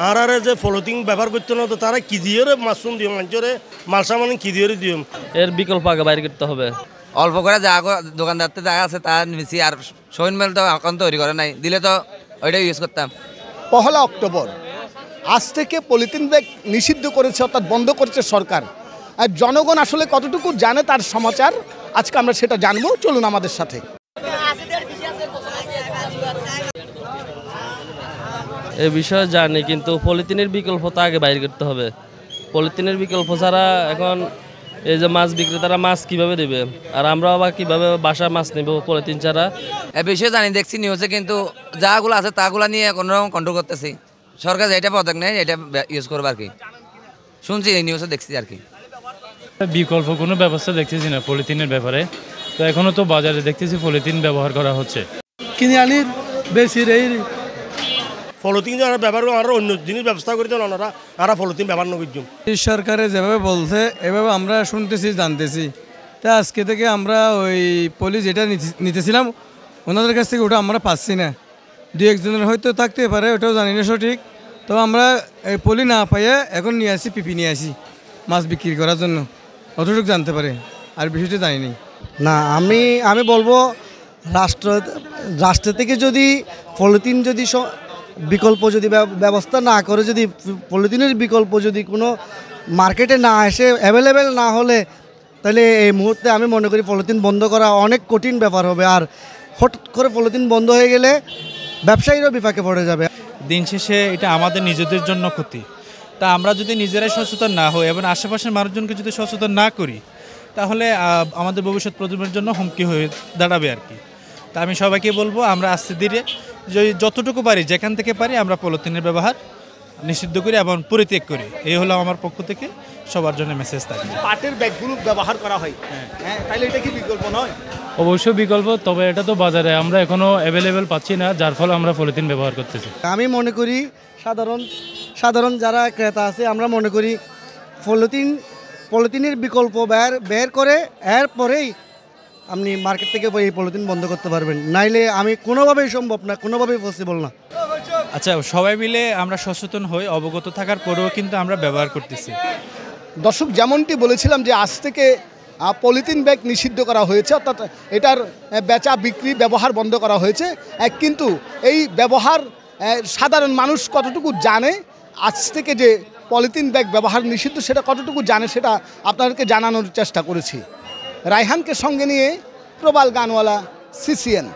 আর যে ফলোটিং ব্যবহার করতে না তো তারা কি দিয়ে মাসুম দিও মানুষরে মালসা মানে কি দিয়ে দিও এর বিকল্প আগে বাইর করতে হবে। অল্প করে যা দোকানদারতে জায়গা আছে তা নিচ্ছি, আর শহীদ মেল তো এখন তৈরি করে নাই, দিলে তো ওইটাই ইউজ করতাম। 1 অক্টোবর আজ থেকে পলিথিন ব্যাগ নিষিদ্ধ করেছে, অর্থাৎ বন্ধ করেছে সরকার। আর জনগণ আসলে কতটুকু জানে তার সমাচার আজকে আমরা সেটা জানবো, চলুন আমাদের সাথে। এই বিষয়ে জানি, কিন্তু পলিথিনের বিকল্প তো আগে বাইর করতে হবে। পলিথিনের বিকল্প ছাড়া এখন এই যে মাছ বিক্রেতারা মাছ কিভাবে দেবে, আর আমরা আবার কিভাবে বাসায় মাছ নেব পলিথিন ছাড়া। এ বিষয়ে জানি, দেখছি নিউজে, কিন্তু যাগুলো আছে তাগুলো নিয়ে কোনোরকম কন্ট্রোল করতেছি। সরকার যেটা পদক নেয় এটা ইউজ করবো আর কি, শুনছি এই নিউজে দেখছি আর কি। বিকল্প কোনো ব্যবস্থা দেখতেছি না পলিথিনের ব্যাপারে। তো এখনো তো বাজারে দেখতেছি পলিথিন ব্যবহার করা হচ্ছে, কিনে আনি বেশি ফলোটিং যারা ব্যবহার করে আরো অন্য জিনিস ব্যবস্থা করে দেন ওনারা, আর ফলোটিং ব্যবহার না করছেন। সরকারে যেভাবে বলছে এভাবে আমরা শুনতেছি, জানতেছি। তা আজকে থেকে আমরা ওই পলি যেটা নিতেছিলাম ওনাদের কাছ থেকে ওটা আমরা পাচ্ছি না। 2-1 জনের হয়তো থাকতে পারে, ওটাও জানি না সঠিক। তো আমরা এই পলি না পাইয়ে এখন নিয়ে আসি, পিপি নিয়ে আসি মাছ বিক্রি করার জন্য, অতটুকু জানতে পারে, আর বিষয়টা জানি নি। না, আমি বলবো রাষ্ট্র থেকে যদি পলিথিন যদি বিকল্প যদি ব্যবস্থা না করে, যদি পলিথিনের বিকল্প যদি কোনো মার্কেটে না এসে অ্যাভেলেবেল না হলে, তাহলে এই মুহূর্তে আমি মনে করি পলিথিন বন্ধ করা অনেক কঠিন ব্যাপার হবে। আর হঠাৎ করে পলিথিন বন্ধ হয়ে গেলে ব্যবসায়ীরাও বিপাকে পড়ে যাবে। দিন শেষে এটা আমাদের নিজেদের জন্য ক্ষতি। তা আমরা যদি নিজেরাই সচেতন না হই এবং আশেপাশের মানুষজনকে যদি সচেতন না করি, তাহলে আমাদের ভবিষ্যৎ প্রজন্মের জন্য হুমকি হয়ে দাঁড়াবে আর কি। তা আমি সবাইকে বলবো, আমরা আস্তে ধীরে যতটুকু পারি, যেখান থেকে পারি, আমরা পলিথিনের ব্যবহার নিষিদ্ধ করি এবং পরিত্যাগ করি। এই হলো আমার পক্ষ থেকে সবার জন্য মেসেজ থাকে। পাটের ব্যাগগুলো ব্যবহার করা হয়, হ্যাঁ, তাহলে এটা কি বিকল্প নয়? অবশ্যই বিকল্প, তবে এটা তো বাজারে আমরা এখনো অ্যাভেলেবেল পাচ্ছি না, যার ফলে আমরা পলিথিন ব্যবহার করতেছি। আমি মনে করি সাধারণ যারা ক্রেতা আছে, আমরা মনে করি পলিথিনের বিকল্প বের করে এরপরেই আপনি মার্কেট থেকে এই পলিথিন বন্ধ করতে পারবেন, নাইলে আমি কোনোভাবেই সম্ভব না, কোনোভাবেই পসিবল না। আচ্ছা, সবাই মিলে আমরা সচেতন হই, অবগত থাকার পরেও কিন্তু আমরা ব্যবহার করতেছি। দর্শক, যেমনটি বলেছিলাম যে আজ থেকে পলিথিন ব্যাগ নিষিদ্ধ করা হয়েছে, অর্থাৎ এটার বেচা বিক্রি ব্যবহার বন্ধ করা হয়েছে। কিন্তু এই ব্যবহার সাধারণ মানুষ কতটুকু জানে, আজ থেকে যে পলিথিন ব্যাগ ব্যবহার নিষিদ্ধ সেটা কতটুকু জানে, সেটা আপনাদেরকে জানানোর চেষ্টা করেছি। রায়হানকে সঙ্গে নিয়ে প্রবাল গানওয়ালা, CCN।